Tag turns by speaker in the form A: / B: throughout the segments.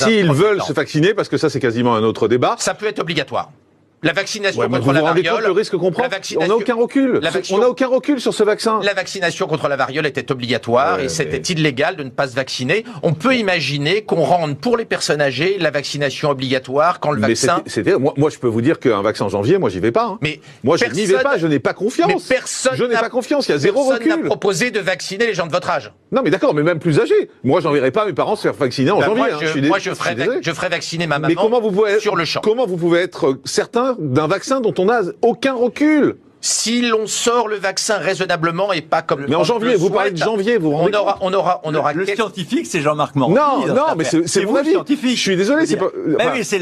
A: s'ils veulent se vacciner, parce que ça c'est quasiment un autre débat.
B: Ça peut être obligatoire. La vaccination contre
A: vous
B: la
A: vous rendez
B: variole.
A: compte le risque qu'on prend ? On n'a aucun recul. On n'a aucun recul sur ce vaccin.
B: La vaccination contre la variole était obligatoire et c'était illégal de ne pas se vacciner. On peut imaginer qu'on rende pour les personnes âgées la vaccination obligatoire quand le vaccin.
A: Moi, je peux vous dire qu'un vaccin en janvier, moi, j'y vais pas. Hein.
B: Mais
A: moi, je n'y vais pas. Je n'ai pas confiance.
B: Mais personne.
A: Je n'ai pas confiance. Il y a zéro recul.
B: Personne n'a proposé de vacciner les gens de votre âge.
A: Non, mais d'accord, mais même plus âgés. Moi, j'enverrai pas mes parents se faire vacciner en janvier.
B: Moi, je ferai vacciner ma maman sur le champ.
A: Comment vous pouvez être certain d'un vaccin dont on n'a aucun recul?
B: Si l'on sort le vaccin raisonnablement et pas comme.
A: Mais en janvier, vous parlez de janvier, vous rendez compte ?
B: On aura.
C: Le scientifique, c'est Jean-Marc Morand.
A: Non, mais c'est mon avis.
C: Scientifique.
A: Je suis désolé, c'est pas.
C: Oui, c'est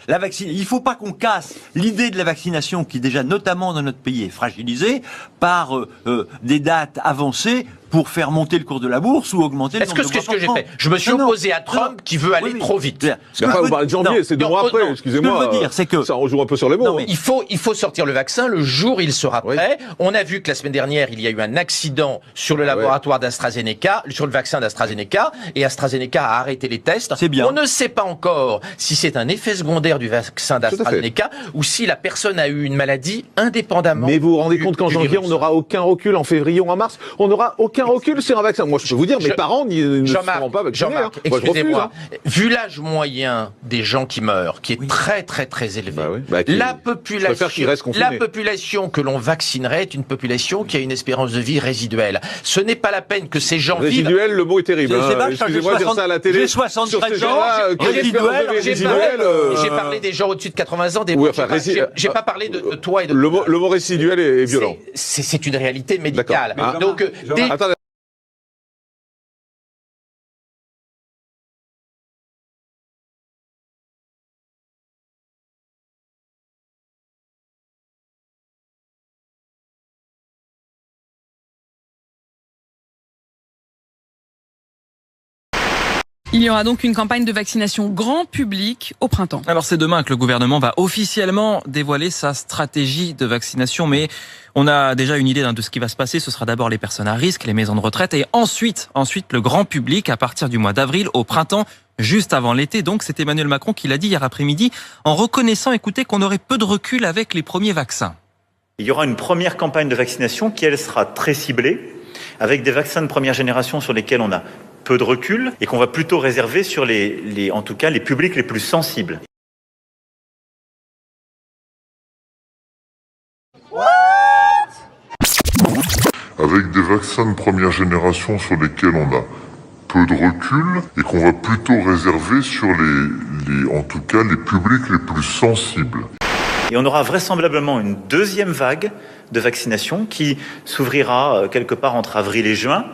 C: la vaccine. Il faut pas qu'on casse l'idée de la vaccination qui déjà, notamment dans notre pays, est fragilisée par des dates avancées pour faire monter le cours de la bourse ou augmenter le nombre de morts.
B: Qu'est-ce que j'ai fait ? Je me suis opposé à Trump qui veut aller trop vite.
A: Vous parlez de janvier, c'est 2 mois après, excusez-moi.
C: Ce que je veux dire, c'est que
A: ça rejoue un peu sur les mots.
B: Il faut sortir le vaccin le jour où il sera prêt. On a vu que la semaine dernière, il y a eu un accident sur le laboratoire d'AstraZeneca, sur le vaccin d'AstraZeneca, et AstraZeneca a arrêté les tests.
C: C'est bien.
B: On ne sait pas encore si c'est un effet secondaire du vaccin d'AstraZeneca ou si la personne a eu une maladie indépendamment.
A: Mais vous vous rendez compte qu'en janvier, on n'aura aucun recul, en février ou en mars, on n'aura aucun recul sur un vaccin. Moi, je peux vous dire, mes parents ne seront pas vaccinés.
B: Jean-Marc, excusez-moi. Vu l'âge moyen des gens qui meurent, qui est très très très élevé, la population que l'on vaccinerait est une population qui a une espérance de vie résiduelle. Ce n'est pas la peine que ces gens vivent...
A: Résiduel, le mot est terrible. Excusez-moi de dire ça à la télé.
C: J'ai 73 ans,
A: résiduel.
B: J'ai parlé des gens au-dessus de 80 ans. J'ai pas parlé de toi et de...
A: Le mot résiduel est violent.
B: C'est une réalité médicale. Donc,
A: attendez.
D: Il y aura donc une campagne de vaccination grand public au printemps.
E: Alors c'est demain que le gouvernement va officiellement dévoiler sa stratégie de vaccination, mais on a déjà une idée de ce qui va se passer. Ce sera d'abord les personnes à risque, les maisons de retraite, et ensuite le grand public à partir du mois d'avril au printemps, juste avant l'été. Donc c'est Emmanuel Macron qui l'a dit hier après-midi, en reconnaissant, écoutez, qu'on aurait peu de recul avec les premiers vaccins.
F: Il y aura une première campagne de vaccination qui, elle, sera très ciblée, avec des vaccins de première génération sur lesquels on a peu de recul et qu'on va plutôt réserver sur en tout cas les publics les plus sensibles.
G: Avec des vaccins de première génération sur lesquels on a peu de recul et qu'on va plutôt réserver sur en tout cas les publics les plus sensibles.
F: Et on aura vraisemblablement une deuxième vague de vaccination qui s'ouvrira quelque part entre avril et juin,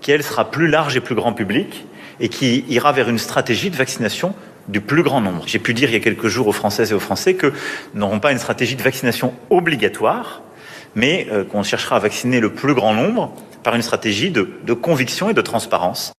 F: qui elle sera plus large et plus grand public et qui ira vers une stratégie de vaccination du plus grand nombre. J'ai pu dire il y a quelques jours aux Françaises et aux Français que nous n'aurons pas une stratégie de vaccination obligatoire, mais qu'on cherchera à vacciner le plus grand nombre par une stratégie de conviction et de transparence.